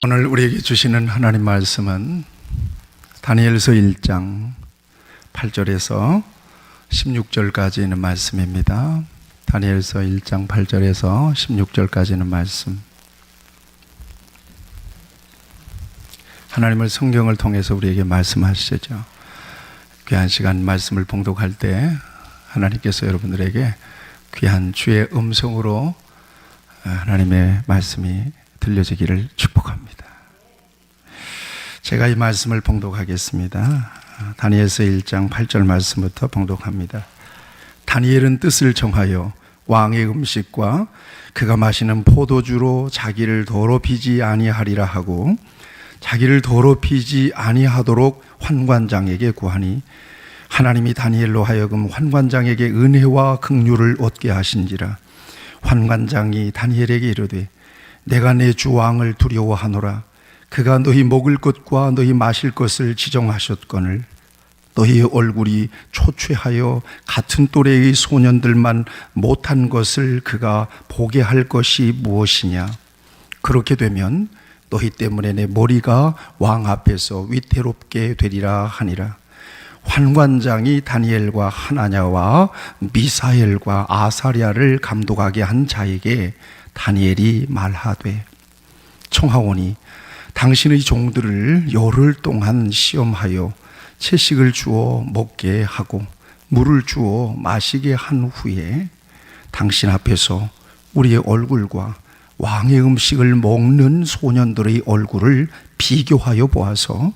오늘 우리에게 주시는 하나님 말씀은 다니엘서 1장 8절에서 16절까지 있는 말씀입니다. 다니엘서 1장 8절에서 16절까지 있는 말씀. 하나님을 성경을 통해서 우리에게 말씀하시죠. 귀한 시간 말씀을 봉독할 때 하나님께서 여러분들에게 귀한 주의 음성으로 하나님의 말씀이 들려지기를 축복합니다. 제가 이 말씀을 봉독하겠습니다. 다니엘서 1장 8절 말씀부터 봉독합니다. 다니엘은 뜻을 정하여 왕의 음식과 그가 마시는 포도주로 자기를 더럽히지 아니하리라 하고 자기를 더럽히지 아니하도록 환관장에게 구하니 하나님이 다니엘로 하여금 환관장에게 은혜와 긍휼을 얻게 하신지라. 환관장이 다니엘에게 이르되 내가 내 주 왕을 두려워하노라. 그가 너희 먹을 것과 너희 마실 것을 지정하셨거늘 너희 얼굴이 초췌하여 같은 또래의 소년들만 못한 것을 그가 보게 할 것이 무엇이냐. 그렇게 되면 너희 때문에 내 머리가 왕 앞에서 위태롭게 되리라 하니라. 환관장이 다니엘과 하나냐와 미사엘과 아사랴를 감독하게 한 자에게 다니엘이 말하되 청하오니 당신의 종들을 열흘 동안 시험하여 채식을 주어 먹게 하고 물을 주어 마시게 한 후에 당신 앞에서 우리의 얼굴과 왕의 음식을 먹는 소년들의 얼굴을 비교하여 보아서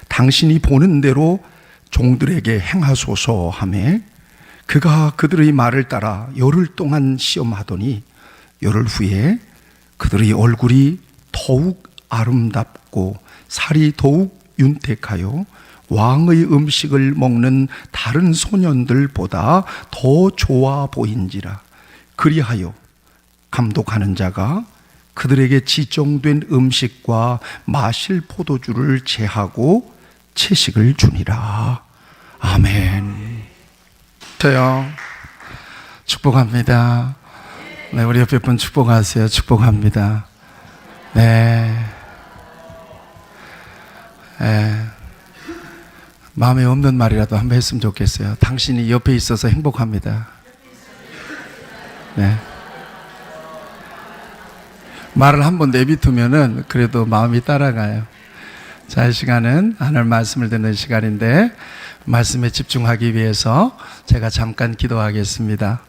당신이 보는 대로 종들에게 행하소서 하매 그가 그들의 말을 따라 열흘 동안 시험하더니 열흘 후에 그들의 얼굴이 더욱 아름답고 살이 더욱 윤택하여 왕의 음식을 먹는 다른 소년들보다 더 좋아 보인지라. 그리하여 감독하는 자가 그들에게 지정된 음식과 마실 포도주를 제하고 채식을 주니라. 아멘. 저요 축복합니다. 네, 우리 옆에 분 축복하세요. 축복합니다. 네. 마음에 없는 말이라도 한번 했으면 좋겠어요. 당신이 옆에 있어서 행복합니다. 네. 말을 한번 내비두면은 그래도 마음이 따라가요. 자, 이 시간은 하나님 말씀을 듣는 시간인데 말씀에 집중하기 위해서 제가 잠깐 기도하겠습니다.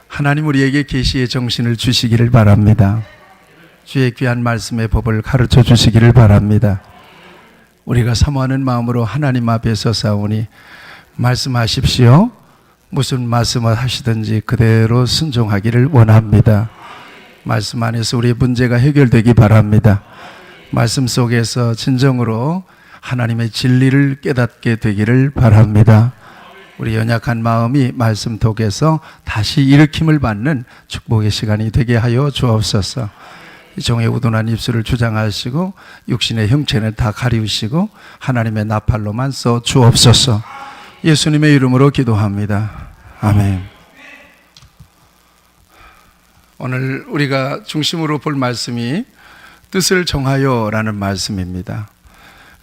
하나님 우리에게 계시의 정신을 주시기를 바랍니다. 주의 귀한 말씀의 법을 가르쳐 주시기를 바랍니다. 우리가 사모하는 마음으로 하나님 앞에 서사오니 말씀하십시오. 무슨 말씀을 하시든지 그대로 순종하기를 원합니다. 말씀 안에서 우리의 문제가 해결되기 바랍니다. 말씀 속에서 진정으로 하나님의 진리를 깨닫게 되기를 바랍니다. 우리 연약한 마음이 말씀 속에서 다시 일으킴을 받는 축복의 시간이 되게 하여 주옵소서. 이 종의 우둔한 입술을 주장하시고 육신의 형체는 다 가리우시고 하나님의 나팔로만 써 주옵소서. 예수님의 이름으로 기도합니다. 아멘. 오늘 우리가 중심으로 볼 말씀이 뜻을 정하여 라는 말씀입니다.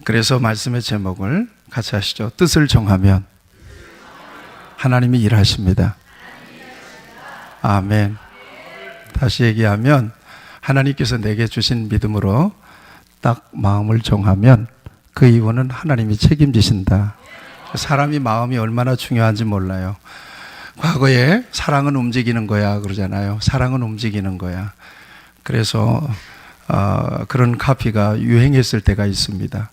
그래서 말씀의 제목을 같이 하시죠. 뜻을 정하면 하나님이 일하십니다. 아멘. 다시 얘기하면 하나님께서 내게 주신 믿음으로 딱 마음을 정하면 그 이유는 하나님이 책임지신다. 사람이 마음이 얼마나 중요한지 몰라요. 과거에 사랑은 움직이는 거야 그러잖아요. 사랑은 움직이는 거야. 그래서 그런 카피가 유행했을 때가 있습니다.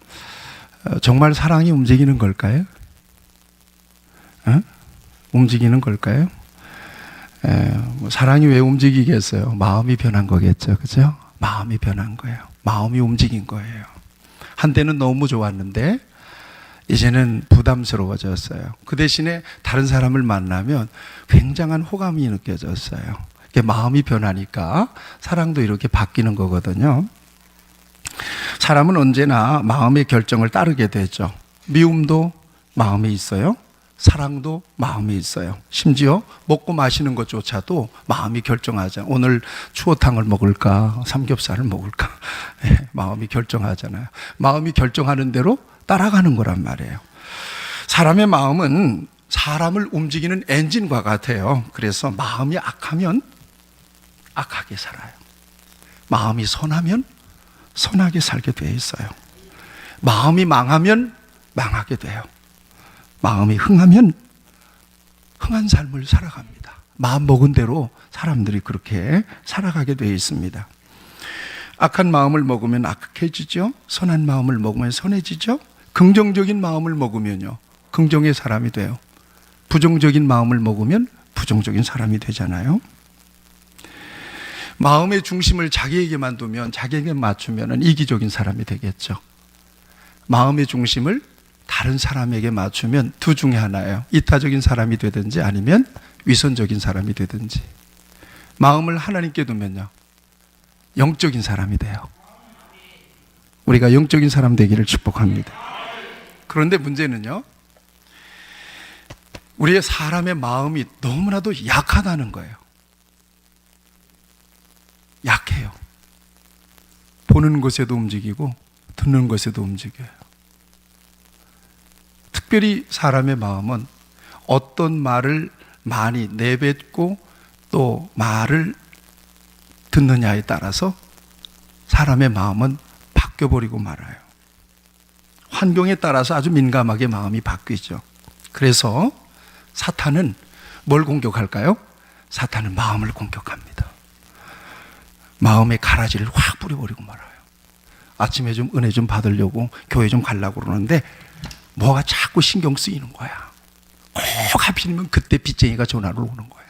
정말 사랑이 움직이는 걸까요? 움직이는 걸까요? 사랑이 왜 움직이겠어요? 마음이 변한 거겠죠. 그죠? 마음이 변한 거예요. 마음이 움직인 거예요. 한때는 너무 좋았는데 이제는 부담스러워졌어요. 그 대신에 다른 사람을 만나면 굉장한 호감이 느껴졌어요. 마음이 변하니까 사랑도 이렇게 바뀌는 거거든요. 사람은 언제나 마음의 결정을 따르게 되죠. 미움도 마음에 있어요. 사랑도 마음에 있어요. 심지어 먹고 마시는 것조차도 마음이 결정하잖아요. 오늘 추어탕을 먹을까, 삼겹살을 먹을까. 네, 마음이 결정하잖아요. 마음이 결정하는 대로 따라가는 거란 말이에요. 사람의 마음은 사람을 움직이는 엔진과 같아요. 그래서 마음이 악하면 악하게 살아요. 마음이 선하면 선하게 살게 되어 있어요. 마음이 망하면 망하게 돼요. 마음이 흥하면 흥한 삶을 살아갑니다. 마음 먹은 대로 사람들이 그렇게 살아가게 되어 있습니다. 악한 마음을 먹으면 악해지죠. 선한 마음을 먹으면 선해지죠. 긍정적인 마음을 먹으면요, 긍정의 사람이 돼요. 부정적인 마음을 먹으면 부정적인 사람이 되잖아요. 마음의 중심을 자기에게만 두면, 자기에게 맞추면 이기적인 사람이 되겠죠. 마음의 중심을 다른 사람에게 맞추면 두 중에 하나예요. 이타적인 사람이 되든지 아니면 위선적인 사람이 되든지. 마음을 하나님께 두면요, 영적인 사람이 돼요. 우리가 영적인 사람 되기를 축복합니다. 그런데 문제는요, 우리의 사람의 마음이 너무나도 약하다는 거예요. 약해요. 보는 것에도 움직이고 듣는 것에도 움직여요. 특별히 사람의 마음은 어떤 말을 많이 내뱉고 또 말을 듣느냐에 따라서 사람의 마음은 바뀌어버리고 말아요. 환경에 따라서 아주 민감하게 마음이 바뀌죠. 그래서 사탄은 뭘 공격할까요? 사탄은 마음을 공격합니다. 마음의 가라지를 확 뿌려버리고 말아요. 아침에 좀 은혜 좀 받으려고 교회 좀 가려고 그러는데 뭐가 자꾸 신경 쓰이는 거야. 꼭 하필이면 그때 빚쟁이가 전화를 오는 거야.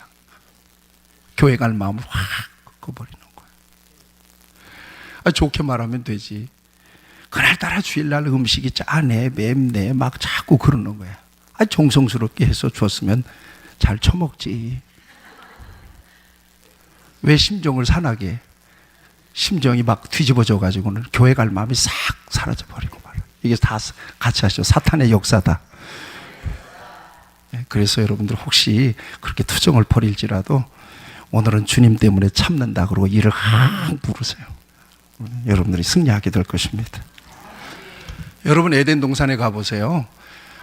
교회 갈 마음을 확 꺾어버리는 거야. 좋게 말하면 되지. 그날따라 주일날 음식이 짜네 맵네 막 자꾸 그러는 거야. 정성스럽게 해서 줬으면 잘 처먹지. 왜 심정을 산하게, 심정이 막 뒤집어져 가지고는 교회 갈 마음이 싹 사라져 버리고 말이야. 이게 다 같이 하시죠. 사탄의 역사다. 그래서 여러분들 혹시 그렇게 투정을 벌일지라도 오늘은 주님 때문에 참는다 그러고 이를 항 부르세요. 여러분들이 승리하게 될 것입니다. 여러분 에덴 동산에 가보세요.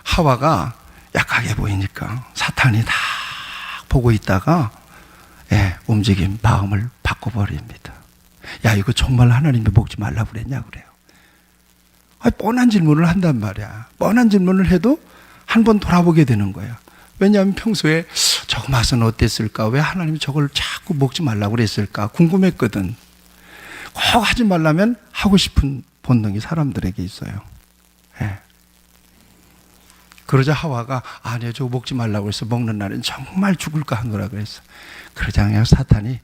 하와가 약하게 보이니까 사탄이 다 보고 있다가 움직임, 마음을 바꿔버립니다. 야, 이거 정말 하나님이 먹지 말라고 그랬냐 그래요. 뻔한 질문을 한단 말이야. 뻔한 질문을 해도 한 번 돌아보게 되는 거야. 왜냐하면 평소에 저거 맛은 어땠을까? 왜 하나님이 저걸 자꾸 먹지 말라고 그랬을까? 궁금했거든. 꼭 하지 말라면 하고 싶은 본능이 사람들에게 있어요. 그러자 하와가 아니요, 저거 먹지 말라고 해서 먹는 날은 정말 죽을까 하노라 그랬어. 그러자 그냥 사탄이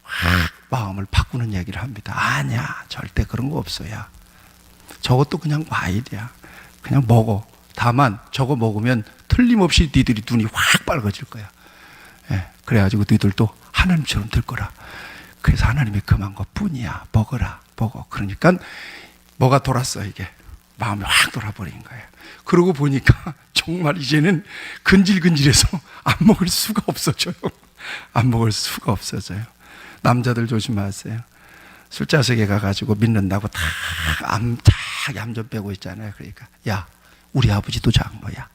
확 마음을 바꾸는 얘기를 합니다. 아니야, 절대 그런 거 없어요. 저것도 그냥 과일이야. 그냥 먹어. 다만 저거 먹으면 틀림없이 니들이 눈이 확 빨개질 거야. 그래가지고 니들도 하나님처럼 될 거라. 그래서 하나님이 금한 것뿐이야. 먹어라, 먹어. 그러니까 뭐가 돌았어, 이게. 마음이 확 돌아버린 거예요. 그러고 보니까 정말 이제는 근질근질해서 안 먹을 수가 없어져요. 안 먹을 수가 없어져요. 남자들 조심하세요. 술자석에 가가지고 믿는다고 다 얌전 빼고 있잖아요. 그러니까 야, 우리 아버지도 장로야.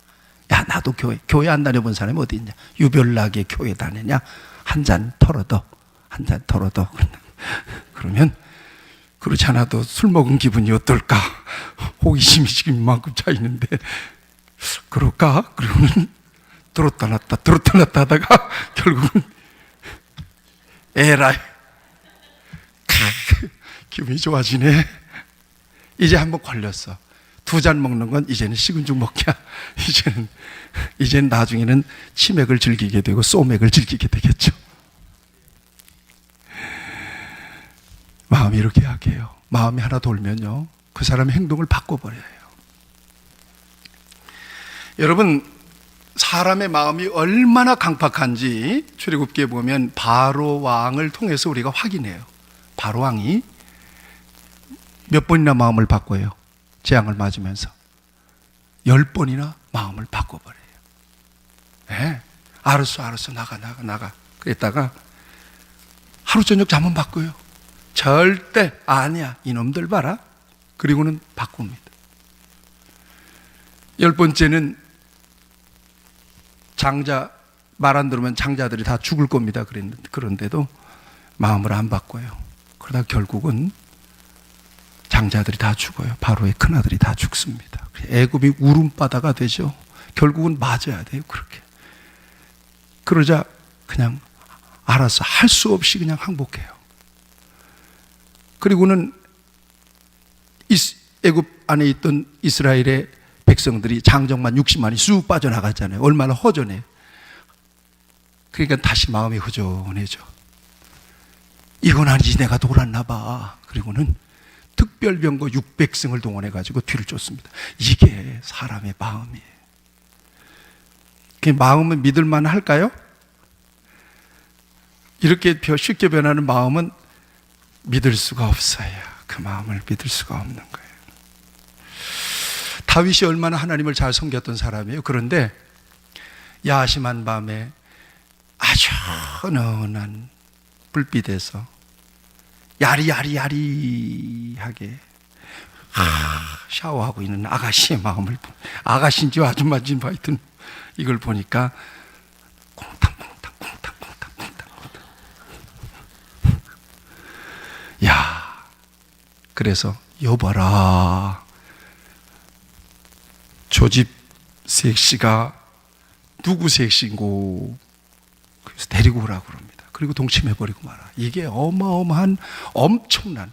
야, 나도 교회 안 다녀본 사람이 어디 있냐. 유별나게 교회 다니냐. 한 잔 털어도 그러면 그렇지 않아도 술 먹은 기분이 어떨까? 호기심이 지금 이만큼 차 있는데 그럴까? 그러면 들었다 놨다 하다가 결국은 에라이 기분이 좋아지네. 이제 한번 걸렸어. 2잔 먹는 건 이제는 식은 죽 먹기야. 이제는 나중에는 치맥을 즐기게 되고 소맥을 즐기게 되겠죠. 마음이 이렇게 약해요. 마음이 하나 돌면요, 그 사람의 행동을 바꿔버려요. 여러분, 사람의 마음이 얼마나 강팍한지 출애굽기에 보면 바로 왕을 통해서 우리가 확인해요. 바로 왕이 몇 번이나 마음을 바꿔요. 재앙을 맞으면서 10번이나 마음을 바꿔버려요. 예, 알았어, 나가. 그랬다가 하루 저녁 잠은 바꿔요. 절대 아니야, 이놈들 봐라. 그리고는 바꿉니다. 10번째는 장자, 말 안 들으면 장자들이 다 죽을 겁니다. 그런데도 마음을 안 바꿔요. 그러다 결국은 장자들이 다 죽어요. 바로의 큰아들이 다 죽습니다. 애굽이 울음바다가 되죠. 결국은 맞아야 돼요. 그렇게. 그러자 그냥 알아서 할 수 없이 그냥 항복해요. 그리고는 애굽 안에 있던 이스라엘의 백성들이 장정만 60만이 쑥 빠져나갔잖아요. 얼마나 허전해요. 그러니까 다시 마음이 허전해져. 이건 아니지, 내가 돌았나 봐. 그리고는 특별병거 600승을 동원해가지고 뒤를 쫓습니다. 이게 사람의 마음이에요. 그 마음은 믿을만 할까요? 이렇게 쉽게 변하는 마음은 믿을 수가 없어요. 그 마음을 믿을 수가 없는 거예요. 다윗이 얼마나 하나님을 잘 섬겼던 사람이에요. 그런데 야심한 밤에 아주 은은한 불빛에서 야리하게 샤워하고 있는 아가씨의 마음을, 아가씨인지 아줌마인지 하여튼 이걸 보니까 콩탕. 야, 그래서 여봐라, 조집 섹시가 누구 섹시인고, 그래서 데리고 오라고 그럽니다. 그리고 동침해버리고 말아. 이게 어마어마한 엄청난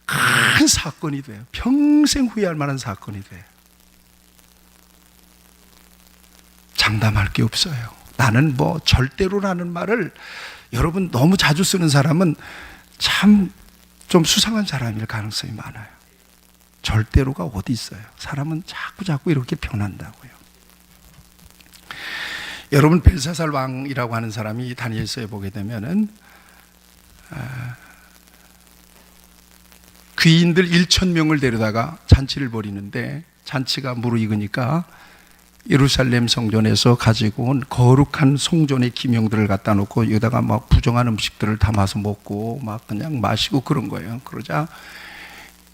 큰 사건이 돼요. 평생 후회할 만한 사건이 돼요. 장담할 게 없어요. 나는 뭐 절대로라는 말을 여러분 너무 자주 쓰는 사람은 참 좀 수상한 사람일 가능성이 많아요. 절대로가 어디 있어요. 사람은 자꾸 이렇게 변한다고요. 여러분, 벨사살 왕이라고 하는 사람이 다니엘서에 보게 되면은 귀인들 1,000명을 데려다가 잔치를 벌이는데, 잔치가 무르익으니까 예루살렘 성전에서 가지고 온 거룩한 송전의 기명들을 갖다 놓고 여기다가 막 부정한 음식들을 담아서 먹고 막 그냥 마시고 그런 거예요. 그러자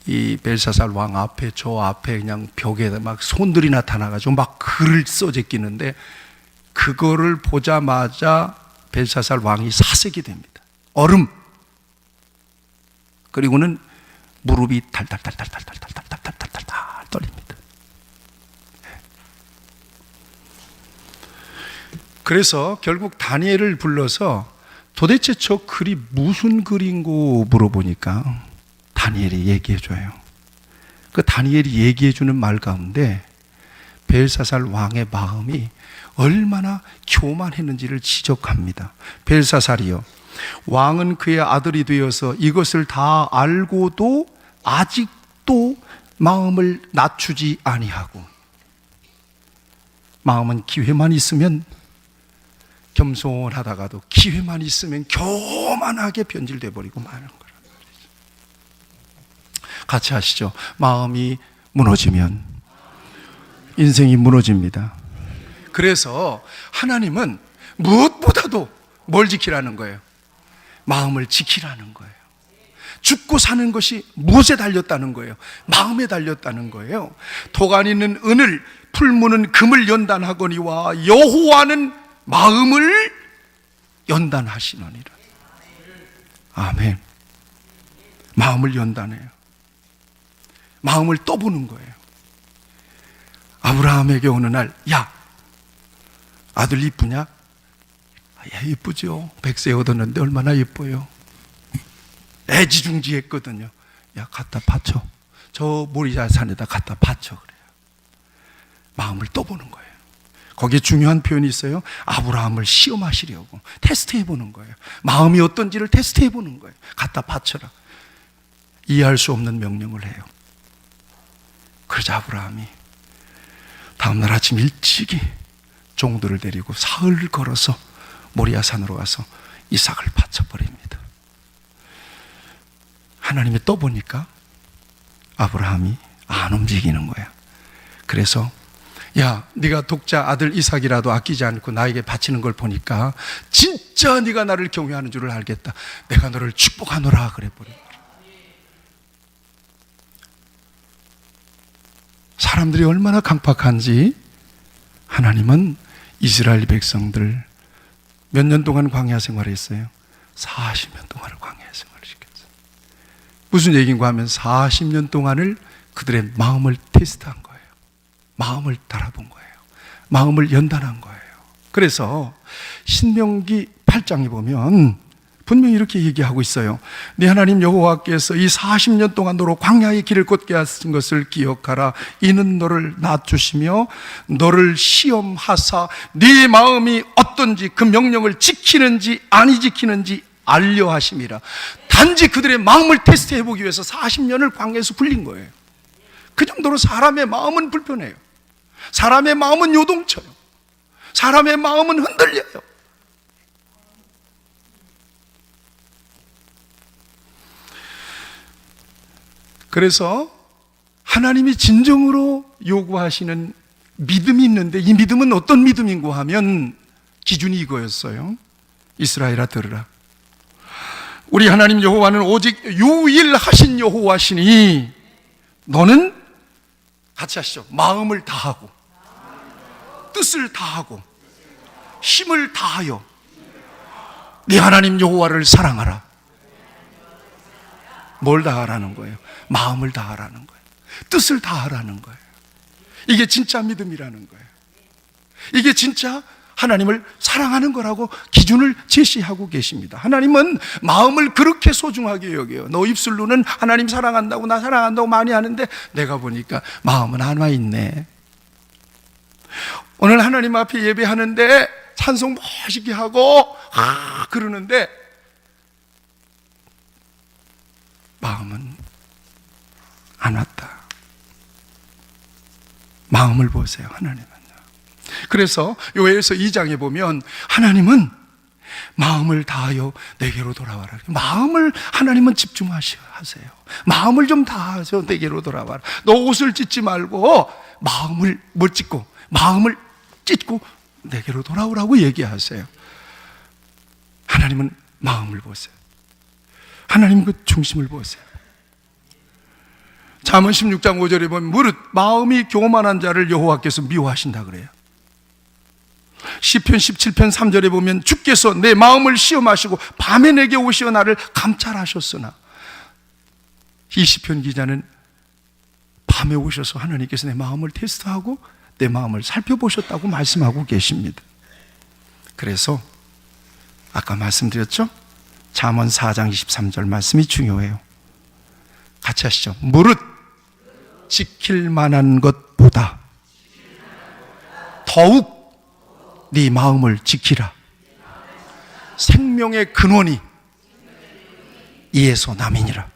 이 벨사살 왕 앞에, 저 앞에 그냥 벽에 막 손들이 나타나가지고 막 글을 써 제끼는데, 그거를 보자마자 벨사살 왕이 사색이 됩니다. 얼음. 그리고는 무릎이 달달달달달달달달달달달 떨립니다. 그래서 결국 다니엘을 불러서 도대체 저 글이 무슨 글인고 물어보니까 다니엘이 얘기해줘요. 그 다니엘이 얘기해주는 말 가운데 벨사살 왕의 마음이 얼마나 교만했는지를 지적합니다. 벨사살이요, 왕은 그의 아들이 되어서 이것을 다 알고도 아직도 마음을 낮추지 아니하고, 마음은 기회만 있으면 겸손하다가도 기회만 있으면 교만하게 변질돼 버리고 마는 거란 말이죠. 같이 하시죠. 마음이 무너지면 인생이 무너집니다. 그래서 하나님은 무엇보다도 뭘 지키라는 거예요? 마음을 지키라는 거예요. 죽고 사는 것이 무엇에 달렸다는 거예요? 마음에 달렸다는 거예요. 도간 있는 은을, 풀무는 금을 연단하거니와 여호와는 마음을 연단하시느니라. 아멘. 마음을 연단해요. 마음을 떠보는 거예요. 아브라함에게 어느 날, 야, 아들 이쁘냐? 야, 이쁘죠. 100세 얻었는데 얼마나 이뻐요. 애지중지했거든요. 야, 갖다 바쳐. 저 모리아산에다 갖다 바쳐. 그래요. 마음을 떠보는 거예요. 거기에 중요한 표현이 있어요. 아브라함을 시험하시려고 테스트해보는 거예요. 마음이 어떤지를 테스트해보는 거예요. 갖다 바쳐라. 이해할 수 없는 명령을 해요. 그러자 아브라함이 다음날 아침 일찍이 종들을 데리고 사흘 걸어서 모리아산으로 가서 이삭을 바쳐버립니다. 하나님이 떠보니까 아브라함이 안 움직이는 거야. 그래서 야, 네가 독자 아들 이삭이라도 아끼지 않고 나에게 바치는 걸 보니까 진짜 네가 나를 경외하는 줄을 알겠다. 내가 너를 축복하노라 그래버린 거예요. 사람들이 얼마나 강팍한지 하나님은 이스라엘 백성들 몇 년 동안 광야 생활했어요? 40년 동안을 광야 생활을 시켰어요. 무슨 얘기인가 하면 40년 동안을 그들의 마음을 테스트한 거예요. 마음을 달아본 거예요. 마음을 연단한 거예요. 그래서 신명기 8장에 보면 분명히 이렇게 얘기하고 있어요. 네 하나님 여호와께서 이 40년 동안 너로 광야의 길을 걷게 하신 것을 기억하라. 이는 너를 낮추시며 너를 시험하사 네 마음이 어떤지 그 명령을 지키는지 아니 지키는지 알려 하심이라. 단지 그들의 마음을 테스트해 보기 위해서 40년을 광야에서 굴린 거예요. 그 정도로 사람의 마음은 불편해요. 사람의 마음은 요동쳐요. 사람의 마음은 흔들려요. 그래서 하나님이 진정으로 요구하시는 믿음이 있는데 이 믿음은 어떤 믿음인고 하면 기준이 이거였어요. 이스라엘아 들으라. 우리 하나님 여호와는 오직 유일하신 여호와시니 너는 같이 하시죠. 마음을 다하고 뜻을 다하고 힘을 다하여 네 하나님 여호와를 사랑하라. 뭘 다하라는 거예요? 마음을 다하라는 거예요. 뜻을 다하라는 거예요. 이게 진짜 믿음이라는 거예요. 이게 진짜 하나님을 사랑하는 거라고 기준을 제시하고 계십니다. 하나님은 마음을 그렇게 소중하게 여겨요. 너 입술로는 하나님 사랑한다고 나 사랑한다고 많이 하는데 내가 보니까 마음은 안 와 있네. 오늘 하나님 앞에 예배하는데 찬송 멋있게 하고 그러는데 마음은 안 왔다. 마음을 보세요. 하나님은. 그래서 요엘서 2장에 보면 하나님은 마음을 다하여 내게로 돌아와라. 마음을 하나님은 집중하세요. 마음을 좀 다하셔. 내게로 돌아와라. 너 옷을 찢지 말고 마음을 못 찢고 마음을 찢고 내게로 돌아오라고 얘기하세요. 하나님은 마음을 보세요. 하나님 그 중심을 보세요. 잠언 16장 5절에 보면 무릇 마음이 교만한 자를 여호와께서 미워하신다 그래요. 시편 17편 3절에 보면 주께서 내 마음을 시험하시고 밤에 내게 오시어 나를 감찰하셨으나 이 시편 기자는 밤에 오셔서 하나님께서 내 마음을 테스트하고 내 마음을 살펴보셨다고 말씀하고 계십니다. 그래서 아까 말씀드렸죠? 잠언 4장 23절 말씀이 중요해요. 같이 하시죠. 무릇 지킬 만한 것보다 더욱 네 마음을 지키라. 생명의 근원이 이에서 남이니라.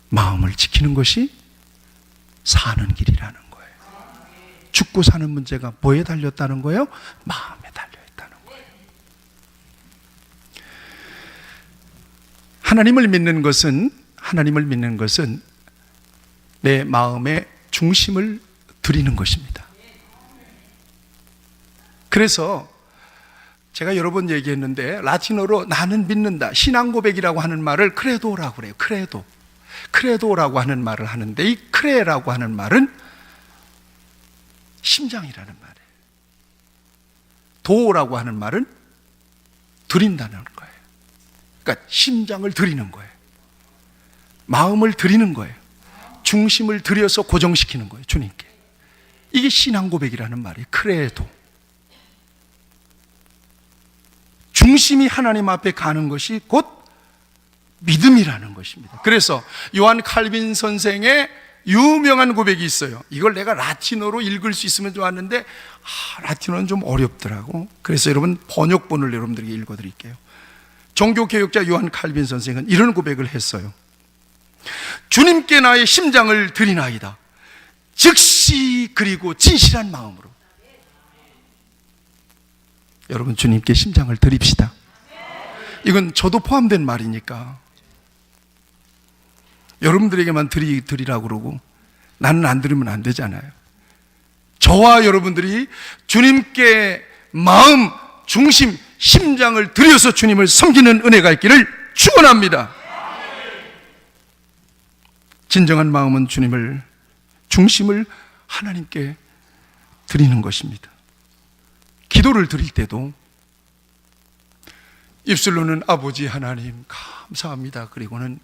마음을 지키는 것이 사는 길이라는 거예요. 죽고 사는 문제가 뭐에 달렸다는 거예요? 마음에 달려있다는 거예요. 하나님을 믿는 것은 내 마음의 중심을 드리는 것입니다. 그래서 제가 여러 번 얘기했는데 라틴어로 나는 믿는다, 신앙 고백이라고 하는 말을 크레도라고 그래요. 크레도라고 하는 말을 하는데 이 크레라고 하는 말은 심장이라는 말이에요. 도라고 하는 말은 드린다는 거예요. 그러니까 심장을 드리는 거예요. 마음을 드리는 거예요. 중심을 들여서 고정시키는 거예요. 주님께. 이게 신앙 고백이라는 말이에요. 크레도. 중심이 하나님 앞에 가는 것이 곧 믿음이라는 것입니다. 그래서 요한 칼빈 선생의 유명한 고백이 있어요. 이걸 내가 라틴어로 읽을 수 있으면 좋았는데 라틴어는 좀 어렵더라고. 그래서 여러분 번역본을 여러분들에게 읽어드릴게요. 종교개혁자 요한 칼빈 선생은 이런 고백을 했어요. 주님께 나의 심장을 드리나이다. 즉시 그리고 진실한 마음으로. 여러분 주님께 심장을 드립시다. 이건 저도 포함된 말이니까. 여러분들에게만 드리라고 그러고 나는 안 드리면 안 되잖아요. 저와 여러분들이 주님께 마음, 중심, 심장을 들여서 주님을 섬기는 은혜가 있기를 축원합니다. 진정한 마음은 주님을, 중심을 하나님께 드리는 것입니다. 기도를 드릴 때도 입술로는 아버지 하나님 감사합니다. 그리고는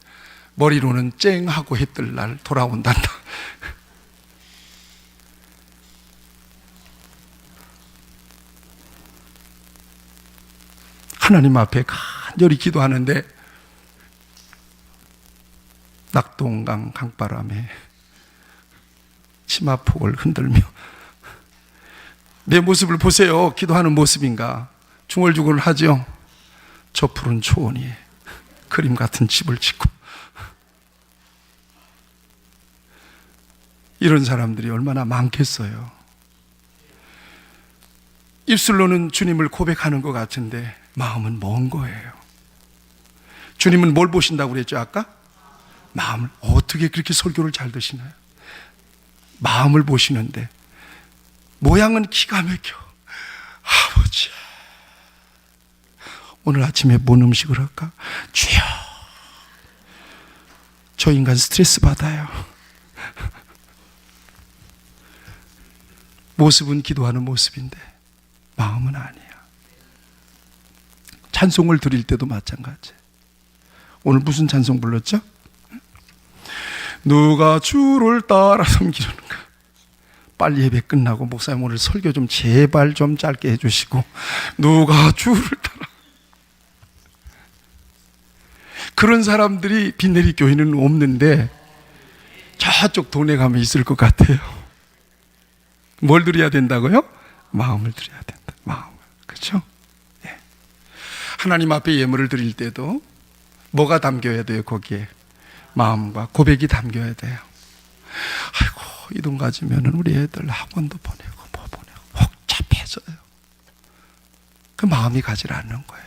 머리로는 쨍하고 해뜰 날 돌아온단다. 하나님 앞에 간절히 기도하는데 낙동강 강바람에 치마폭을 흔들며 내 모습을 보세요. 기도하는 모습인가? 중얼중얼 하죠. 저 푸른 초원 위에 그림 같은 집을 짓고. 이런 사람들이 얼마나 많겠어요. 입술로는 주님을 고백하는 것 같은데 마음은 먼 거예요. 주님은 뭘 보신다고 그랬죠 아까? 마음을. 어떻게 그렇게 설교를 잘 드시나요? 마음을 보시는데 모양은 기가 막혀. 아버지, 오늘 아침에 뭔 음식을 할까? 주여, 저 인간 스트레스 받아요. 모습은 기도하는 모습인데 마음은 아니야. 찬송을 드릴 때도 마찬가지. 오늘 무슨 찬송 불렀죠? 누가 주를 따라 섬기려는가? 빨리 예배 끝나고 목사님 오늘 설교 좀 제발 좀 짧게 해주시고. 누가 주를 따라. 그런 사람들이 빈내리 교회는 없는데 저쪽 동네 가면 있을 것 같아요. 뭘 드려야 된다고요? 마음을 드려야 된다. 마음을. 그렇죠? 예. 하나님 앞에 예물을 드릴 때도 뭐가 담겨야 돼요? 거기에 마음과 고백이 담겨야 돼요. 아이고, 이 돈 가지면 우리 애들 학원도 보내고 뭐 보내고 복잡해져요. 그 마음이 가지 않는 거예요.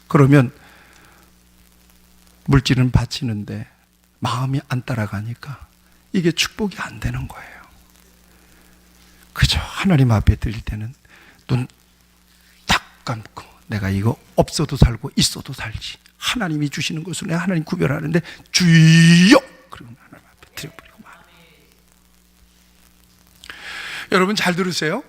그러면 물질은 바치는데 마음이 안 따라가니까 이게 축복이 안 되는 거예요. 그죠? 하나님 앞에 드릴 때는 눈 딱 감고 내가 이거 없어도 살고 있어도 살지. 하나님이 주시는 것으로 내가 하나님 구별하는데 주여! 그리고 하나님 앞에 드려버리고 말. 여러분 잘 들으세요.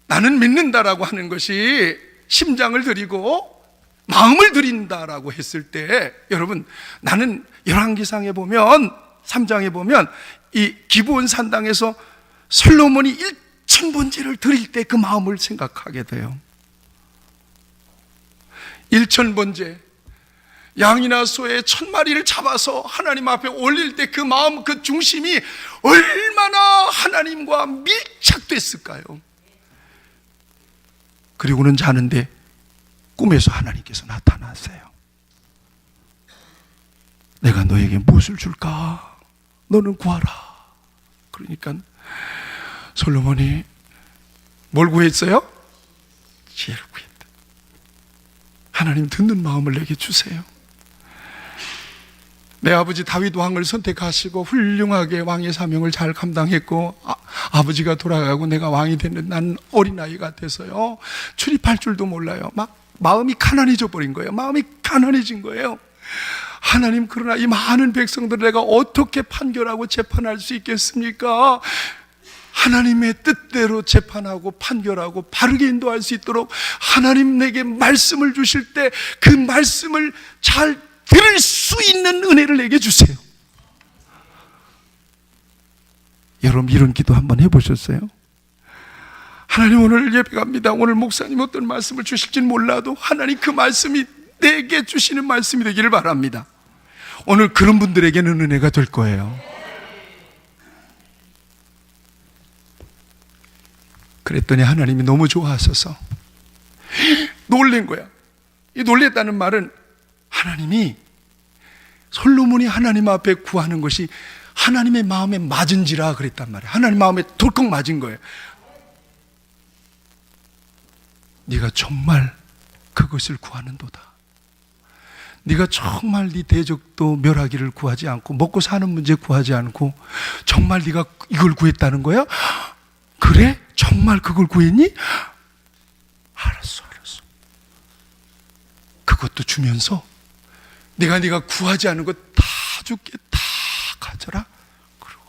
나는 믿는다라고 하는 것이 심장을 드리고 마음을 드린다라고 했을 때, 여러분, 나는 열왕기상에 보면 3장에 보면 이 기브온 산당에서 솔로몬이 1,000번제를 드릴 때 그 마음을 생각하게 돼요. 1,000번제, 양이나 소의 1,000마리를 잡아서 하나님 앞에 올릴 때 그 마음, 그 중심이 얼마나 하나님과 밀착됐을까요? 그리고는 자는데 꿈에서 하나님께서 나타나세요. 내가 너에게 무엇을 줄까? 너는 구하라. 그러니까 솔로몬이 뭘 구했어요? 지혜를 구했다. 하나님 듣는 마음을 내게 주세요. 내 아버지 다윗 왕을 선택하시고 훌륭하게 왕의 사명을 잘 감당했고 아버지가 돌아가고 내가 왕이 됐는데 난 어린아이가 돼서요 출입할 줄도 몰라요. 막 마음이 가난해져 버린 거예요. 마음이 가난해진 거예요. 하나님, 그러나 이 많은 백성들을 내가 어떻게 판결하고 재판할 수 있겠습니까? 하나님의 뜻대로 재판하고 판결하고 바르게 인도할 수 있도록 하나님 내게 말씀을 주실 때 그 말씀을 잘 들을 수 있는 은혜를 내게 주세요. 여러분 이런 기도 한번 해보셨어요? 하나님, 오늘 예배 갑니다. 오늘 목사님 어떤 말씀을 주실지는 몰라도 하나님 그 말씀이 내게 주시는 말씀이 되기를 바랍니다. 오늘 그런 분들에게는 은혜가 될 거예요. 그랬더니 하나님이 너무 좋아하셔서 놀란 거야. 이 놀랬다는 말은 하나님이, 솔로몬이 하나님 앞에 구하는 것이 하나님의 마음에 맞은지라 그랬단 말이에요. 하나님 마음에 덜컥 맞은 거예요. 네가 정말 그것을 구하는도다. 네가 정말 네 대적도 멸하기를 구하지 않고 먹고 사는 문제 구하지 않고 정말 네가 이걸 구했다는 거야? 그래? 정말 그걸 구했니? 알았어. 그것도 주면서 네가 구하지 않은 것 다 줄게, 다 가져라. 그러고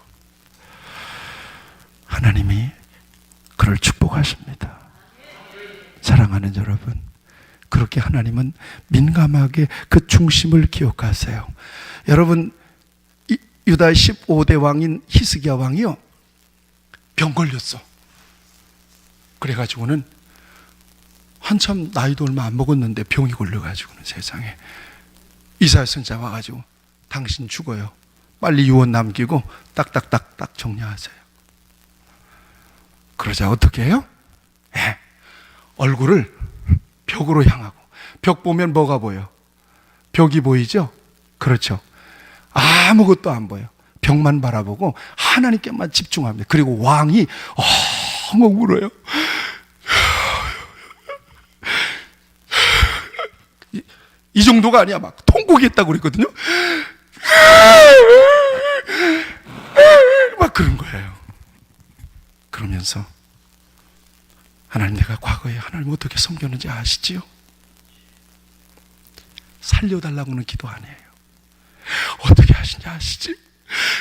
하나님이 그를 축복하십니다. 사랑하는 여러분, 그렇게 하나님은 민감하게 그 중심을 기억하세요. 여러분, 유다 15대 왕인 히스기야 왕이요, 병 걸렸어. 그래가지고는 한참 나이도 얼마 안 먹었는데 병이 걸려가지고는 세상에 이사야 선지자 와가지고 당신 죽어요. 빨리 유언 남기고 딱딱딱딱 정리하세요. 그러자 어떻게 해요? 얼굴을 벽으로 향하고, 벽 보면 뭐가 보여? 벽이 보이죠? 그렇죠. 아무것도 안 보여. 벽만 바라보고 하나님께만 집중합니다. 그리고 왕이 엉엉 울어요. 이 정도가 아니야. 막 통곡했다고 그랬거든요. 막 그런 거예요. 그러면서 하나님, 내가 과거에 하나님 어떻게 섬겼는지 아시지요? 살려달라고는 기도 안 해요. 어떻게 하시는지 아시지?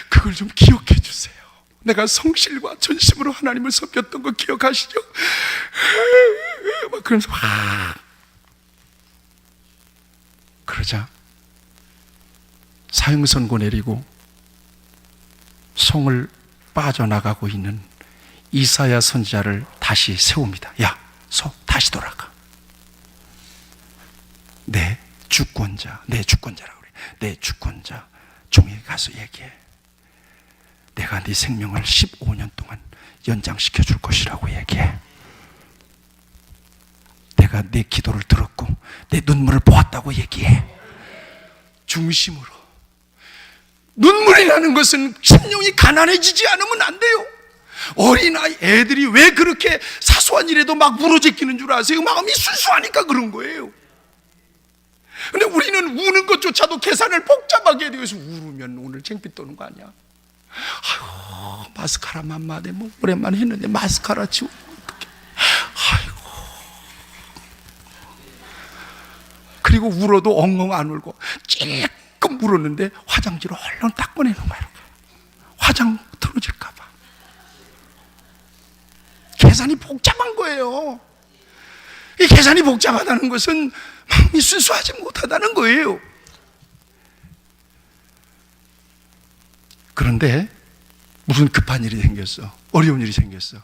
그걸 좀 기억해 주세요. 내가 성실과 전심으로 하나님을 섬겼던 거 기억하시죠? 막 그러면서 그러자 사형선고 내리고 성을 빠져나가고 있는 이사야 선지자를 다시 세웁니다. 야, 다시 돌아가. 내 주권자라고 그래. 내 주권자 종에게 가서 얘기해. 내가 네 생명을 15년 동안 연장시켜 줄 것이라고 얘기해. 내가 네 기도를 들었고 내 눈물을 보았다고 얘기해. 중심으로. 눈물이 나는 것은 심령이 가난해지지 않으면 안 돼요. 어린아이, 애들이 왜 그렇게 사소한 일에도 막 울어제끼는 줄 아세요? 마음이 순수하니까 그런 거예요. 근데 우리는 우는 것조차도 계산을 복잡하게 해야 돼서 울으면 오늘 창피 떠는 거 아니야? 아이고, 마스카라 만마대 뭐 오랜만에 했는데 마스카라 지우면 어떡해. 아이고. 그리고 울어도 엉엉 안 울고 찔끔 울었는데 화장지로 얼른 딱 꺼내는 거야. 화장 틀어질까 봐. 계산이 복잡한 거예요. 이 계산이 복잡하다는 것은 마음이 순수하지 못하다는 거예요. 그런데 무슨 급한 일이 생겼어. 어려운 일이 생겼어.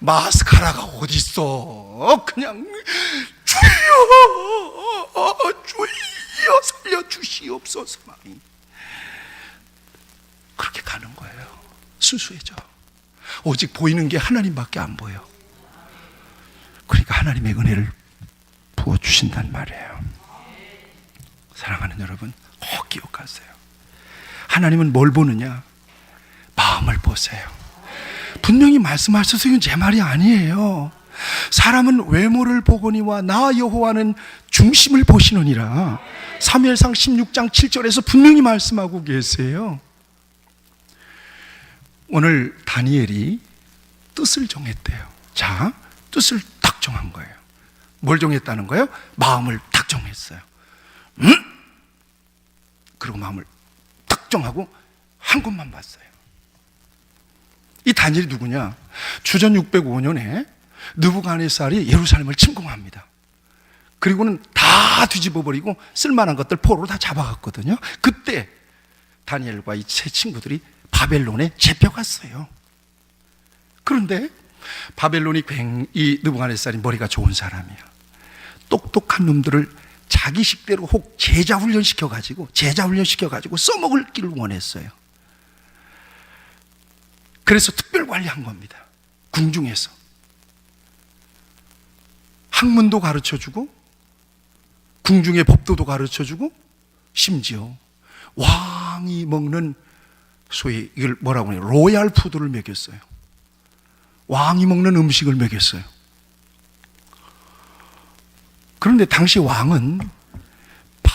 마스카라가 어딨어. 그냥 주여 살려주시옵소서. 그렇게 가는 거예요. 순수해져. 오직 보이는 게 하나님밖에 안 보여. 그러니까 하나님의 은혜를 부어주신단 말이에요. 사랑하는 여러분, 꼭 기억하세요. 하나님은 뭘 보느냐? 마음을 보세요. 분명히 말씀하셔서 이건 제 말이 아니에요. 사람은 외모를 보거니와 나 여호와는 중심을 보시느니라. 사무엘상 16장 7절에서 분명히 말씀하고 계세요. 오늘 다니엘이 뜻을 정했대요. 자, 뜻을 딱 정한 거예요. 뭘 정했다는 거예요? 마음을 딱 정했어요. 그리고 마음을 딱 정하고 한 곳만 봤어요. 이 다니엘이 누구냐? 주전 605년에 느부갓네살이 예루살렘을 침공합니다. 그리고는 다 뒤집어버리고 쓸만한 것들 포로로 다 잡아갔거든요. 그때 다니엘과 이 세 친구들이 바벨론에 잡혀갔어요. 그런데 바벨론이 이 느부갓네살이 머리가 좋은 사람이야. 똑똑한 놈들을 자기 식대로 혹 제자 훈련시켜가지고 써먹을 길을 원했어요. 그래서 특별 관리한 겁니다. 궁중에서 학문도 가르쳐주고 궁중의 법도도 가르쳐주고 심지어 왕이 먹는 소위 이걸 뭐라고 해요? 로얄 푸드를 먹였어요. 왕이 먹는 음식을 먹였어요. 그런데 당시 왕은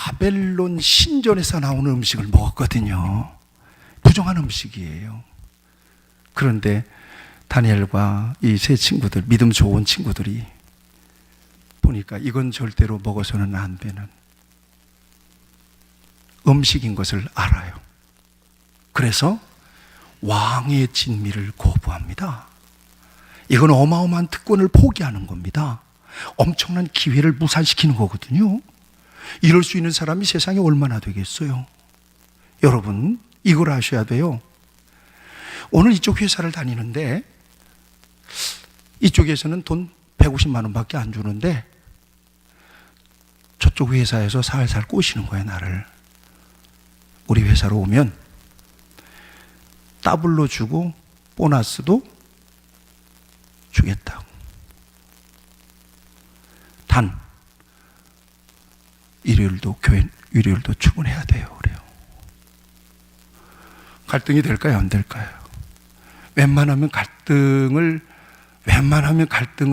바벨론 신전에서 나오는 음식을 먹었거든요. 부정한 음식이에요. 그런데 다니엘과 이 세 친구들, 믿음 좋은 친구들이 보니까 이건 절대로 먹어서는 안 되는 음식인 것을 알아요. 그래서 왕의 진미를 거부합니다. 이건 어마어마한 특권을 포기하는 겁니다. 엄청난 기회를 무산시키는 거거든요. 이럴 수 있는 사람이 세상에 얼마나 되겠어요? 여러분, 이걸 아셔야 돼요. 오늘 이쪽 회사를 다니는데 이쪽에서는 돈 150만 원밖에 안 주는데 저쪽 회사에서 살살 꼬시는 거예요, 나를. 우리 회사로 오면 더블로 주고 보너스도 주겠다고. 단 일요일도 출근해야 돼요. 그래요. 갈등이 될까요? 안 될까요? 웬만하면 갈등을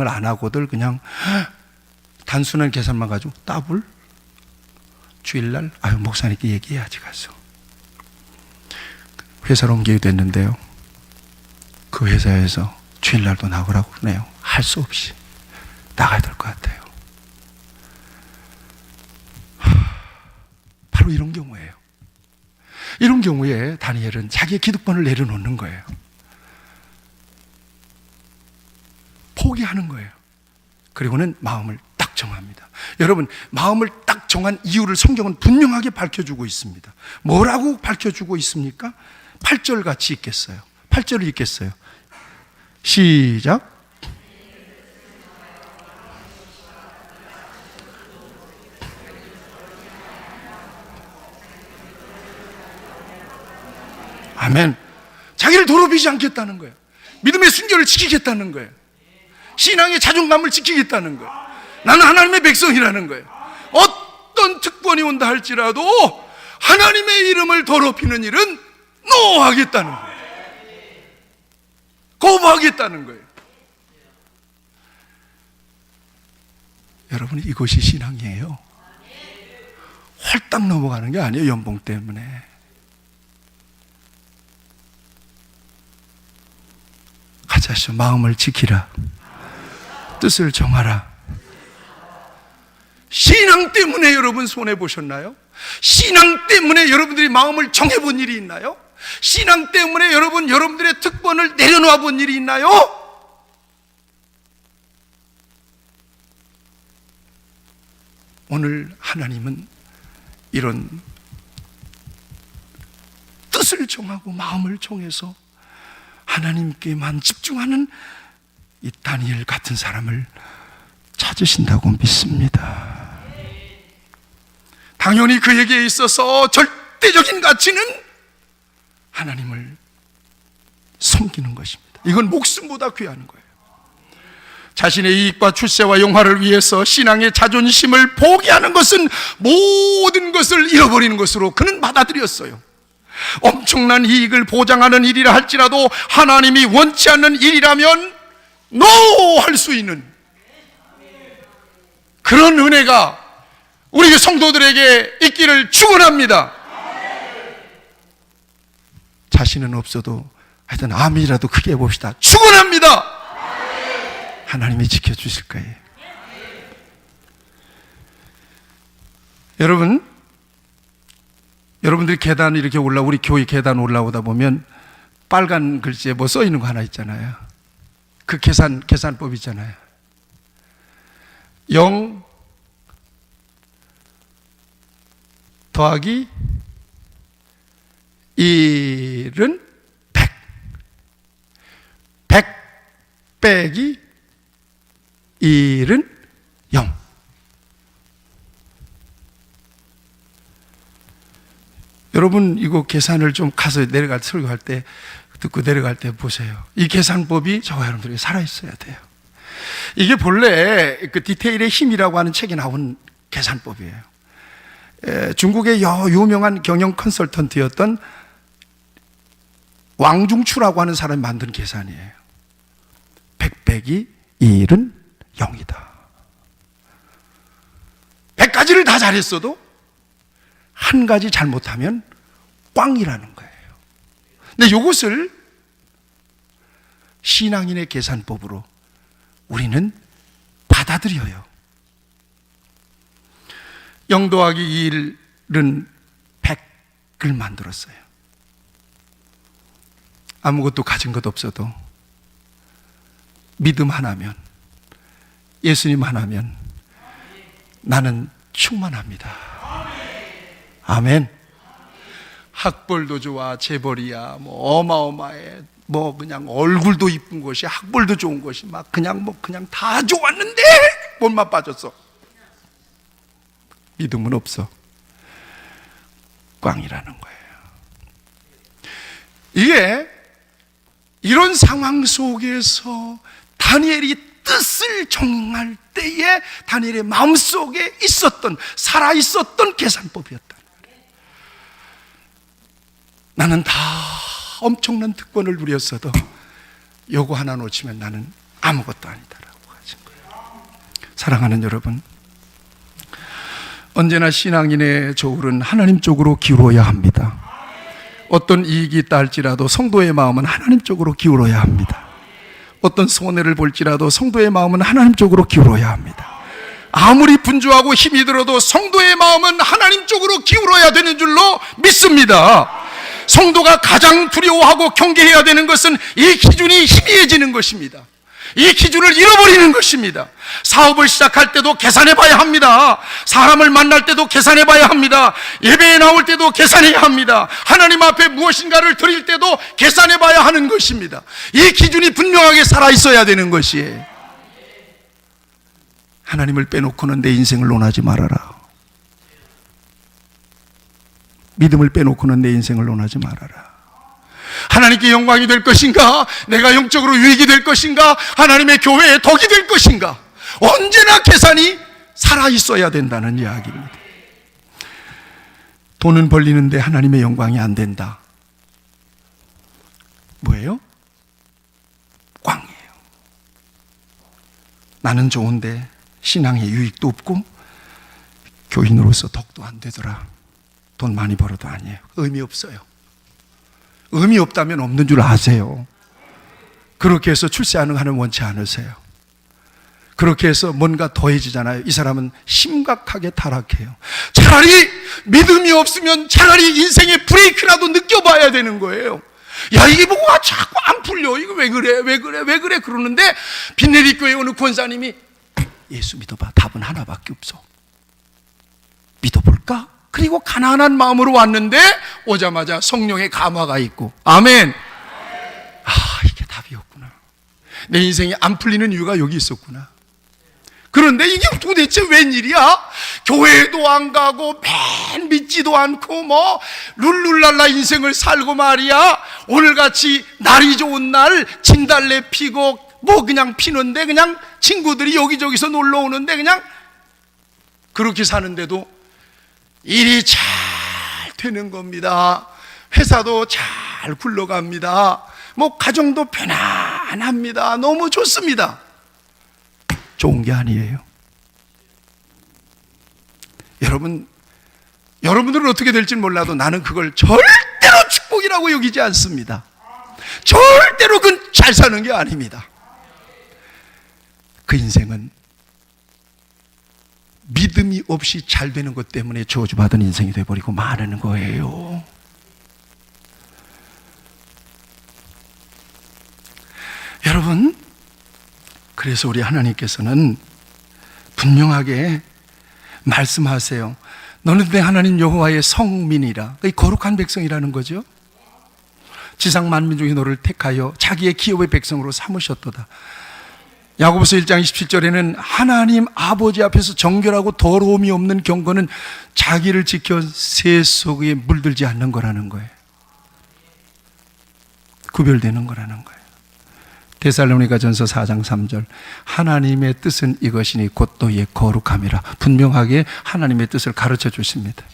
안 하고들 그냥 단순한 계산만 가지고 더블 주일날 목사님께 얘기해야지 가서. 회사로 옮기게 됐는데요. 그 회사에서 주일날도 나오라고 그러네요. 할 수 없이 나가야 될 것 같아요. 바로 이런 경우예요. 이런 경우에 다니엘은 자기의 기득권을 내려놓는 거예요. 포기하는 거예요. 그리고는 마음을 딱 정합니다. 여러분, 마음을 딱 정한 이유를 성경은 분명하게 밝혀주고 있습니다. 뭐라고 밝혀주고 있습니까? 8절 같이 읽겠어요. 8절을 읽겠어요. 시작. 아멘. 자기를 더럽히지 않겠다는 거예요. 믿음의 순결을 지키겠다는 거예요. 신앙의 자존감을 지키겠다는 거예요. 나는 하나님의 백성이라는 거예요. 어떤 특권이 온다 할지라도 하나님의 이름을 더럽히는 일은 노하겠다는 거예요. 거부하겠다는 거예요. 여러분, 이것이 신앙이에요. 홀딱 넘어가는 게 아니에요. 연봉 때문에. 가자시오. 마음을 지키라. 뜻을 정하라. 신앙 때문에 여러분 손해보셨나요? 신앙 때문에 여러분들이 마음을 정해본 일이 있나요? 신앙 때문에 여러분들의 특권을 내려놓아 본 일이 있나요? 오늘 하나님은 이런 뜻을 정하고 마음을 정해서 하나님께만 집중하는 이 다니엘 같은 사람을 찾으신다고 믿습니다. 당연히 그에게 있어서 절대적인 가치는 하나님을 섬기는 것입니다. 이건 목숨보다 귀한 거예요. 자신의 이익과 출세와 영화를 위해서 신앙의 자존심을 포기하는 것은 모든 것을 잃어버리는 것으로 그는 받아들였어요. 엄청난 이익을 보장하는 일이라 할지라도 하나님이 원치 않는 일이라면 NO 할 수 있는 그런 은혜가 우리 성도들에게 있기를 축원합니다. 자신은 없어도 하여튼 아멘이라도 크게 해봅시다. 축원합니다. 하나님이 지켜주실 거예요. 여러분들이 계단 이렇게 우리 교회 계단 올라오다 보면 빨간 글씨에 뭐 써 있는 거 하나 있잖아요. 그 계산법 있잖아요. 0 더하기 1은 100. 100 빼기 1은 0. 여러분, 이거 계산을 좀 가서 설교할 때 듣고 내려갈 때 보세요. 이 계산법이 저와 여러분들에게 살아있어야 돼요. 이게 본래 그 디테일의 힘이라고 하는 책에 나온 계산법이에요. 중국의 유명한 경영 컨설턴트였던 왕중추라고 하는 사람이 만든 계산이에요. 100 빼기 1은 0이다. 100가지를 다 잘했어도 한 가지 잘못하면 꽝이라는 거예요. 근데 이것을 신앙인의 계산법으로 우리는 받아들여요. 0 더하기 1은 100을 만들었어요. 아무것도 가진 것 없어도 믿음 하나면, 예수님 하나면 나는 충만합니다. 아멘. 학벌도 좋아, 재벌이야, 뭐 어마어마해, 뭐 그냥 얼굴도 이쁜 것이, 학벌도 좋은 것이 막 그냥 다 좋았는데 몸만 빠졌어. 믿음은 없어. 꽝이라는 거예요. 이게 이런 상황 속에서 다니엘이 뜻을 정할 때에 다니엘의 마음속에 있었던, 살아있었던 계산법이었다. 나는 다 엄청난 특권을 누렸어도 요거 하나 놓치면 나는 아무것도 아니다라고 하신 거예요. 사랑하는 여러분, 언제나 신앙인의 저울은 하나님 쪽으로 기울어야 합니다. 어떤 이익이 있다 할지라도 성도의 마음은 하나님 쪽으로 기울어야 합니다. 어떤 손해를 볼지라도 성도의 마음은 하나님 쪽으로 기울어야 합니다. 아무리 분주하고 힘이 들어도 성도의 마음은 하나님 쪽으로 기울어야 되는 줄로 믿습니다. 성도가 가장 두려워하고 경계해야 되는 것은 이 기준이 희미해지는 것입니다. 이 기준을 잃어버리는 것입니다. 사업을 시작할 때도 계산해 봐야 합니다. 사람을 만날 때도 계산해 봐야 합니다. 예배에 나올 때도 계산해야 합니다. 하나님 앞에 무엇인가를 드릴 때도 계산해 봐야 하는 것입니다. 이 기준이 분명하게 살아있어야 되는 것이에요. 하나님을 빼놓고는 내 인생을 논하지 말아라. 믿음을 빼놓고는 내 인생을 논하지 말아라. 하나님께 영광이 될 것인가? 내가 영적으로 유익이 될 것인가? 하나님의 교회에 덕이 될 것인가? 언제나 계산이 살아있어야 된다는 이야기입니다. 돈은 벌리는데 하나님의 영광이 안 된다. 뭐예요? 꽝이에요. 나는 좋은데 신앙의 유익도 없고 교인으로서 덕도 안 되더라. 돈 많이 벌어도 아니에요. 의미 없어요. 의미 없다면 없는 줄 아세요. 그렇게 해서 출세하는 하는 원치 않으세요. 그렇게 해서 뭔가 더해지잖아요. 이 사람은 심각하게 타락해요. 차라리 믿음이 없으면 차라리 인생의 브레이크라도 느껴봐야 되는 거예요. 야, 이게 뭐가 자꾸 안 풀려. 이거 왜 그래 그러는데 빈내리교회 어느 권사님이 예수 믿어봐. 답은 하나밖에 없어. 믿어볼까? 그리고 가난한 마음으로 왔는데 오자마자 성령의 감화가 있고, 아멘. 이게 답이었구나. 내 인생이 안 풀리는 이유가 여기 있었구나. 그런데 이게 도대체 웬일이야? 교회도 안 가고 맨 믿지도 않고 뭐 룰룰랄라 인생을 살고 말이야. 오늘같이 날이 좋은 날 진달래 피고 뭐 그냥 피는데 그냥 친구들이 여기저기서 놀러 오는데 그냥 그렇게 사는데도 일이 잘 되는 겁니다. 회사도 잘 굴러갑니다. 뭐 가정도 편안합니다. 너무 좋습니다. 좋은 게 아니에요. 여러분들은 어떻게 될지 몰라도 나는 그걸 절대로 축복이라고 여기지 않습니다. 절대로 그건 잘 사는 게 아닙니다. 그 인생은 믿음이 없이 잘 되는 것 때문에 저주받은 인생이 되어버리고 마르는 거예요. 여러분, 그래서 우리 하나님께서는 분명하게 말씀하세요. 너는 내 하나님 여호와의 성민이라. 거룩한 백성이라는 거죠. 지상 만민 중에 너를 택하여 자기의 기업의 백성으로 삼으셨도다. 야고보서 1장 27절에는 하나님 아버지 앞에서 정결하고 더러움이 없는 경건은 자기를 지켜 새 속에 물들지 않는 거라는 거예요. 구별되는 거라는 거예요. 데살로니가전서 4장 3절 하나님의 뜻은 이것이니 곧 너의 거룩함이라. 분명하게 하나님의 뜻을 가르쳐 주십니다.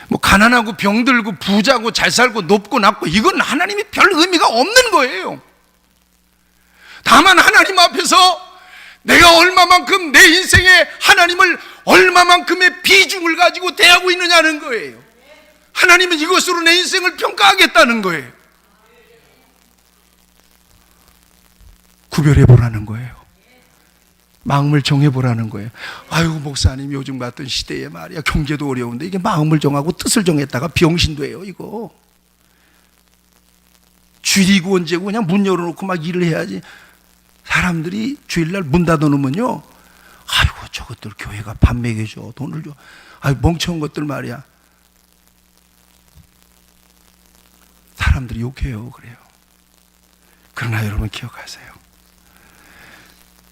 뭐 가난하고 병들고 부자고 잘 살고 높고 낮고 이건 하나님이 별 의미가 없는 거예요. 다만 하나님 앞에서 내가 얼마만큼 내 인생에 하나님을 얼마만큼의 비중을 가지고 대하고 있느냐는 거예요. 하나님은 이것으로 내 인생을 평가하겠다는 거예요. 구별해보라는 거예요. 마음을 정해보라는 거예요. 아이고 목사님, 요즘 같은 시대에 말이야 경제도 어려운데 이게 마음을 정하고 뜻을 정했다가 병신돼요. 이거 주일이고 언제고 그냥 문 열어놓고 막 일을 해야지. 사람들이 주일날 문 닫아놓으면요, 아이고 저것들 교회가 밥 먹여줘, 돈을 줘, 아이고 멍청한 것들 말이야. 사람들이 욕해요. 그래요. 그러나 여러분 기억하세요.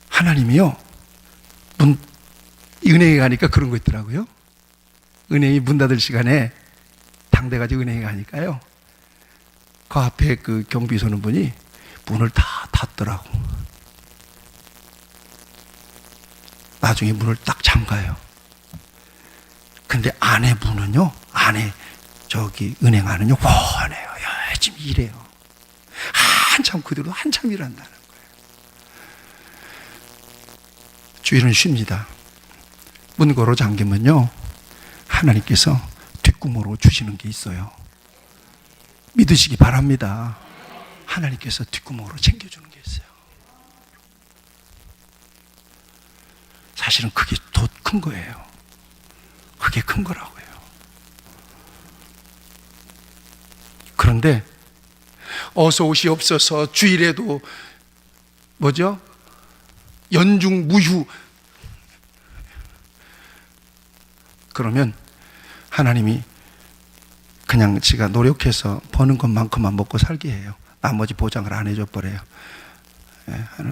하나님이요, 은행에 가니까 그런 거 있더라고요. 은행이 문 닫을 시간에 당대가지고 은행에 가니까요, 그 앞에 그 경비 서는 분이 문을 다 닫더라고. 나중에 문을 딱 잠가요. 근데 안에 문은요, 안에 저기 은행 안은요 훤해요. 열심히 일해요. 한참 그대로 한참 일한다는 거예요. 주일은 쉽니다. 문 걸어 잠기면요, 하나님께서 뒷구멍으로 주시는 게 있어요. 믿으시기 바랍니다. 하나님께서 뒷구멍으로 챙겨주는 게 있어요. 사실은 그게 더 큰 거예요. 그게 큰 거라고요. 그런데 어서 오시옵소서, 주일에도 뭐죠? 연중 무휴, 그러면 하나님이 그냥 지가 노력해서 버는 것만큼만 먹고 살게 해요. 나머지 보장을 안 해줘 버려요.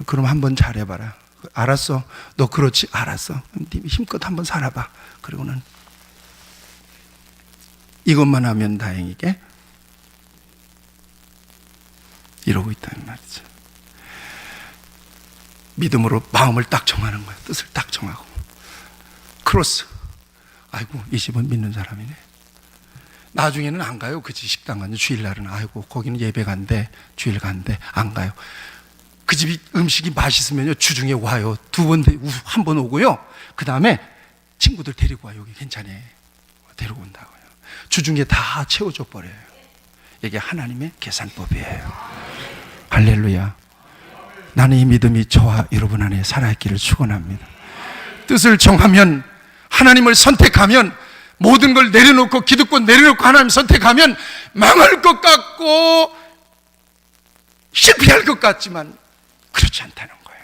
그럼 한번 잘해봐라. 알았어, 너 그렇지, 알았어, 힘껏 한번 살아봐. 그리고는 이것만 하면 다행이게 이러고 있다는 말이죠. 믿음으로 마음을 딱 정하는 거예요. 뜻을 딱 정하고. 크로스. 아이고 이 집은 믿는 사람이네. 나중에는 안 가요. 그치, 식당 가면 주일날은 아이고 거기는 예배 간대, 주일 간대, 안 가요. 그 집이 음식이 맛있으면요 주중에 와요. 한 번 오고요, 그 다음에 친구들 데리고 와요. 여기 괜찮아, 데리고 온다고요. 주중에 다 채워줘 버려요. 이게 하나님의 계산법이에요. 할렐루야. 나는 이 믿음이 저와 여러분 안에 살아있기를 축원합니다. 뜻을 정하면, 하나님을 선택하면, 모든 걸 내려놓고 기득권 내려놓고 하나님 선택하면 망할 것 같고 실패할 것 같지만 그렇지 않다는 거예요.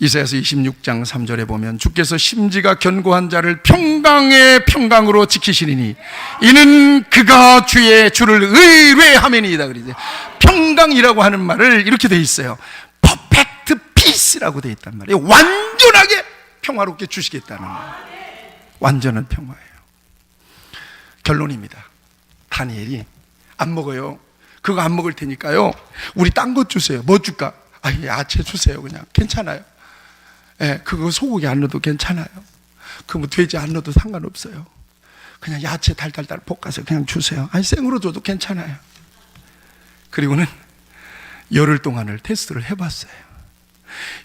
이사야서 26장 3절에 보면 주께서 심지가 견고한 자를 평강의 평강으로 지키시리니 이는 그가 주의 주를 의뢰하매니이다. 그러죠. 평강이라고 하는 말을 이렇게 돼 있어요. 퍼펙트 피스라고 돼 있단 말이에요. 완전하게 평화롭게 주시겠다는 거예요. 완전한 평화예요. 결론입니다. 다니엘이 안 먹어요. 그거 안 먹을 테니까요, 우리 딴 것 주세요. 뭐 줄까? 야채 주세요. 그냥 괜찮아요. 그거 소고기 안 넣어도 괜찮아요. 그뭐 돼지 안 넣어도 상관없어요. 그냥 야채 달달달 볶아서 그냥 주세요. 생으로 줘도 괜찮아요. 그리고는 열흘 동안을 테스트를 해봤어요.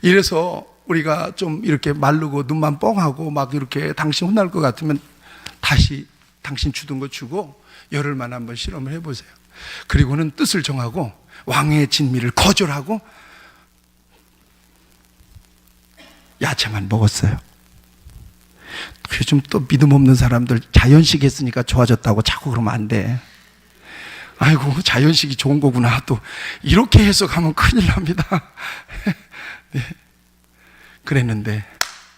이래서 우리가 좀 이렇게 마르고 눈만 뻥하고 막 이렇게 당신 혼날 것 같으면 다시 당신 주던 거 주고 열흘만 한번 실험을 해보세요. 그리고는 뜻을 정하고 왕의 진미를 거절하고 야채만 먹었어요. 요즘 또 믿음 없는 사람들 자연식 했으니까 좋아졌다고 자꾸 그러면 안 돼. 아이고 자연식이 좋은 거구나, 또 이렇게 해석하면 큰일 납니다. 네. 그랬는데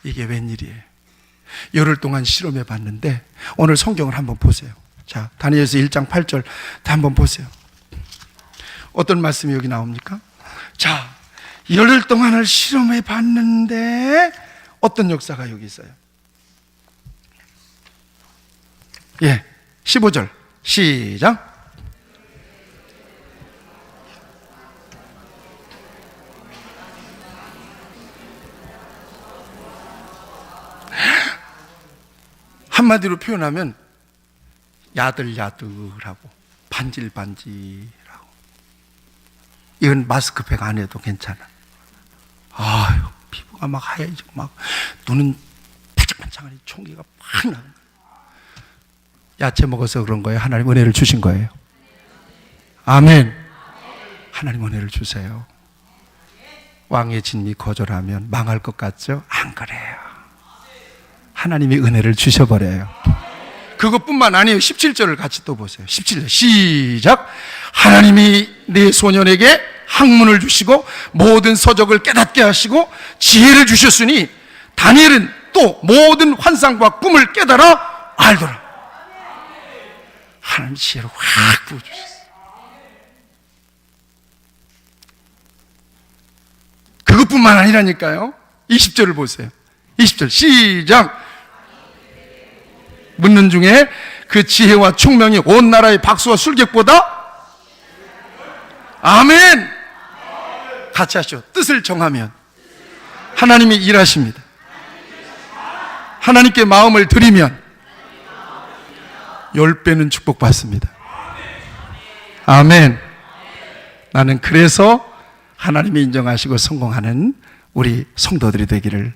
이게 웬일이에요. 열흘 동안 실험해 봤는데 오늘 성경을 한번 보세요. 자, 다니엘서 1장 8절 한번 보세요. 어떤 말씀이 여기 나옵니까? 자, 열흘 동안을 실험해 봤는데 어떤 역사가 여기 있어요? 15절 시작. 한마디로 표현하면 야들야들하고 반질반질하고. 이건 마스크팩 안 해도 괜찮아. 아유, 피부 피부가 막 하얘지고 막 눈은 반짝반짝하니 총기가 막 나는 거예요. 야채 먹어서 그런 거예요? 하나님 은혜를 주신 거예요? 아멘. 하나님 은혜를 주세요. 왕의 진미 거절하면 망할 것 같죠? 안 그래요. 하나님이 은혜를 주셔버려요. 그것뿐만 아니에요. 17절을 같이 또 보세요. 17절 시작. 하나님이 네 소년에게 학문을 주시고 모든 서적을 깨닫게 하시고 지혜를 주셨으니 다니엘은 또 모든 환상과 꿈을 깨달아 알더라. 하나님 지혜를 확 부어주셨어요. 그것뿐만 아니라니까요. 20절을 보세요. 20절 시작. 묻는 중에 그 지혜와 총명이 온 나라의 박수와 술객보다 아멘. 같이 하시죠. 뜻을 정하면 하나님이 일하십니다. 하나님께 마음을 드리면 10배는 축복받습니다. 아멘. 나는 그래서 하나님이 인정하시고 성공하는 우리 성도들이 되기를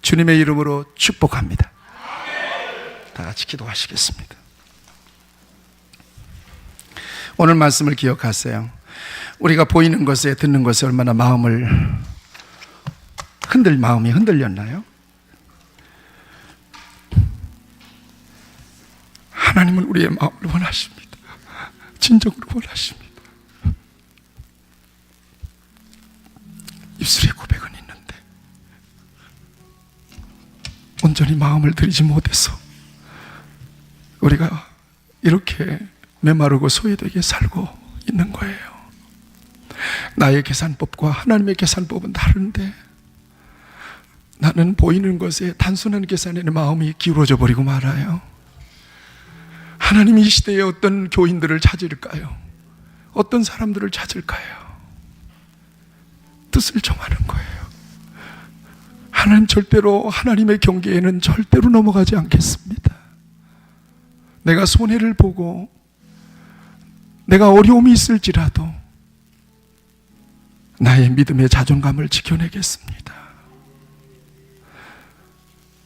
주님의 이름으로 축복합니다. 다 같이 기도하시겠습니다. 오늘 말씀을 기억하세요. 우리가 보이는 것에 듣는 것에 얼마나 마음이 흔들렸나요? 하나님은 우리의 마음을 원하십니다. 진정으로 원하십니다. 입술에 고백은 있는데 온전히 마음을 들이지 못해서 우리가 이렇게 메마르고 소외되게 살고 있는 거예요. 나의 계산법과 하나님의 계산법은 다른데 나는 보이는 것에 단순한 계산에는 마음이 기울어져 버리고 말아요. 하나님이 이 시대에 어떤 교인들을 찾을까요? 어떤 사람들을 찾을까요? 뜻을 정하는 거예요. 하나님 절대로 하나님의 경계에는 절대로 넘어가지 않겠습니다. 내가 손해를 보고 내가 어려움이 있을지라도 나의 믿음의 자존감을 지켜내겠습니다.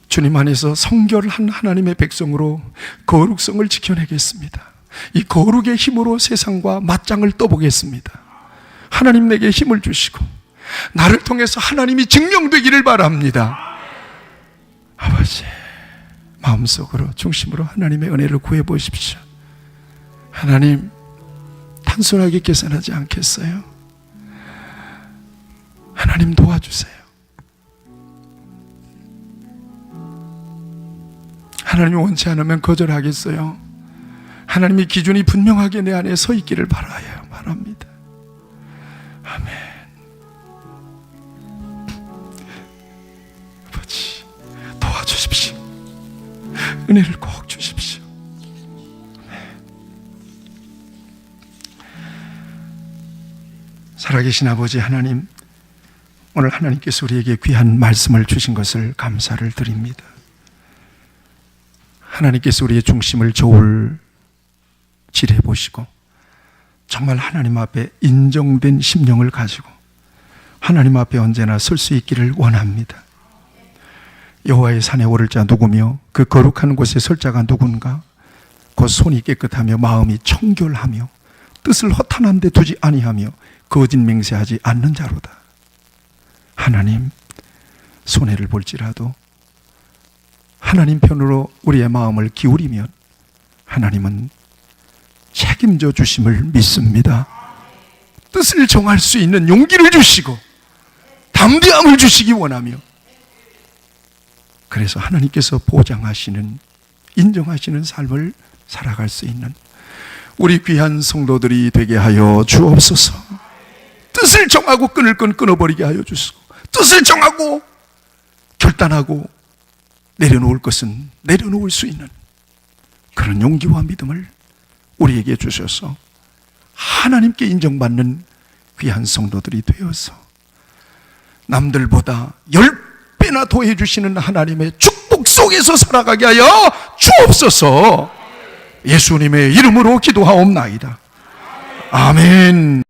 주님 안에서 성결한 하나님의 백성으로 거룩성을 지켜내겠습니다. 이 거룩의 힘으로 세상과 맞짱을 떠보겠습니다. 하나님 내게 힘을 주시고 나를 통해서 하나님이 증명되기를 바랍니다. 아버지, 마음속으로 중심으로 하나님의 은혜를 구해보십시오. 하나님, 단순하게 계산하지 않겠어요? 하나님 도와주세요. 하나님이 원치 않으면 거절하겠어요? 하나님의 기준이 분명하게 내 안에 서 있기를 바랍니다. 아멘. 아버지, 도와주십시오. 은혜를 꼭 주십시오. 살아계신 아버지 하나님, 오늘 하나님께서 우리에게 귀한 말씀을 주신 것을 감사를 드립니다. 하나님께서 우리의 중심을 저울질해 보시고 정말 하나님 앞에 인정된 심령을 가지고 하나님 앞에 언제나 설 수 있기를 원합니다. 여호와의 산에 오를 자 누구며 그 거룩한 곳에 설 자가 누군가? 곧 손이 깨끗하며 마음이 청결하며 뜻을 허탄한 데 두지 아니하며 거짓 맹세하지 않는 자로다. 하나님, 손해를 볼지라도 하나님 편으로 우리의 마음을 기울이면 하나님은 책임져 주심을 믿습니다. 뜻을 정할 수 있는 용기를 주시고 담대함을 주시기 원하며, 그래서 하나님께서 보장하시는, 인정하시는 삶을 살아갈 수 있는 우리 귀한 성도들이 되게 하여 주옵소서. 뜻을 정하고 끊을 건 끊어버리게 하여 주시고, 뜻을 정하고 결단하고 내려놓을 것은 내려놓을 수 있는 그런 용기와 믿음을 우리에게 주셔서 하나님께 인정받는 귀한 성도들이 되어서 남들보다 10배나 더해 주시는 하나님의 축복 속에서 살아가게 하여 주옵소서. 예수님의 이름으로 기도하옵나이다. 아멘.